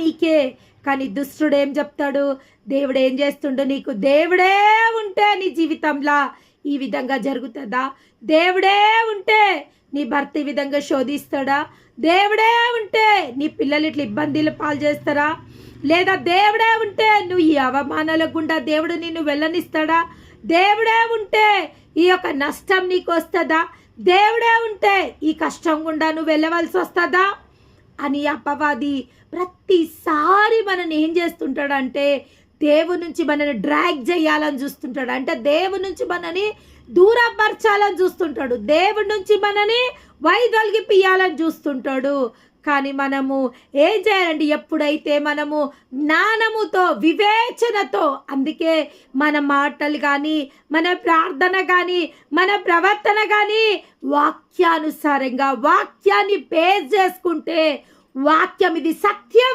నీకే. కానీ దుష్టుడు ఏం చెప్తాడు? దేవుడు ఏం చేస్తుండో నీకు దేవుడే ఉంటే నీ జీవితంలో ఈ విధంగా జరుగుతుందా? దేవుడే ఉంటే నీ భర్త ఈ విధంగా శోధిస్తాడా? దేవుడే ఉంటే నీ పిల్లలు ఇట్లా ఇబ్బందులు పాలు చేస్తారా? లేదా దేవుడే ఉంటే నువ్వు ఈ అవమానాల గుండా దేవుడు నిన్ను వెళ్ళనిస్తాడా? దేవుడే ఉంటే ఈ యొక్క నష్టం నీకు వస్తుందా? దేవుడే ఉంటే ఈ కష్టం గుండా నువ్వు వెళ్ళవలసి వస్తుందా అని అపవాది ప్రతిసారి మనని ఏం చేస్తుంటాడంటే దేవుని నుంచి మనని డ్రాగ్ చేయాలని చూస్తుంటాడు. అంటే దేవుని నుంచి మనని దూరపరచాలని చూస్తుంటాడు. దేవుడి నుంచి మనని వైదొలిగిపియాలని చూస్తుంటాడు. కానీ మనము ఏం చేయాలండి? ఎప్పుడైతే మనము జ్ఞానముతో వివేచనతో, అందుకే మన మాటలు కానీ మన ప్రార్థన కానీ మన ప్రవర్తన కానీ వాక్యానుసారంగా వాక్యాన్ని బేస్ చేసుకుంటే, వాక్యం ఇది సత్యం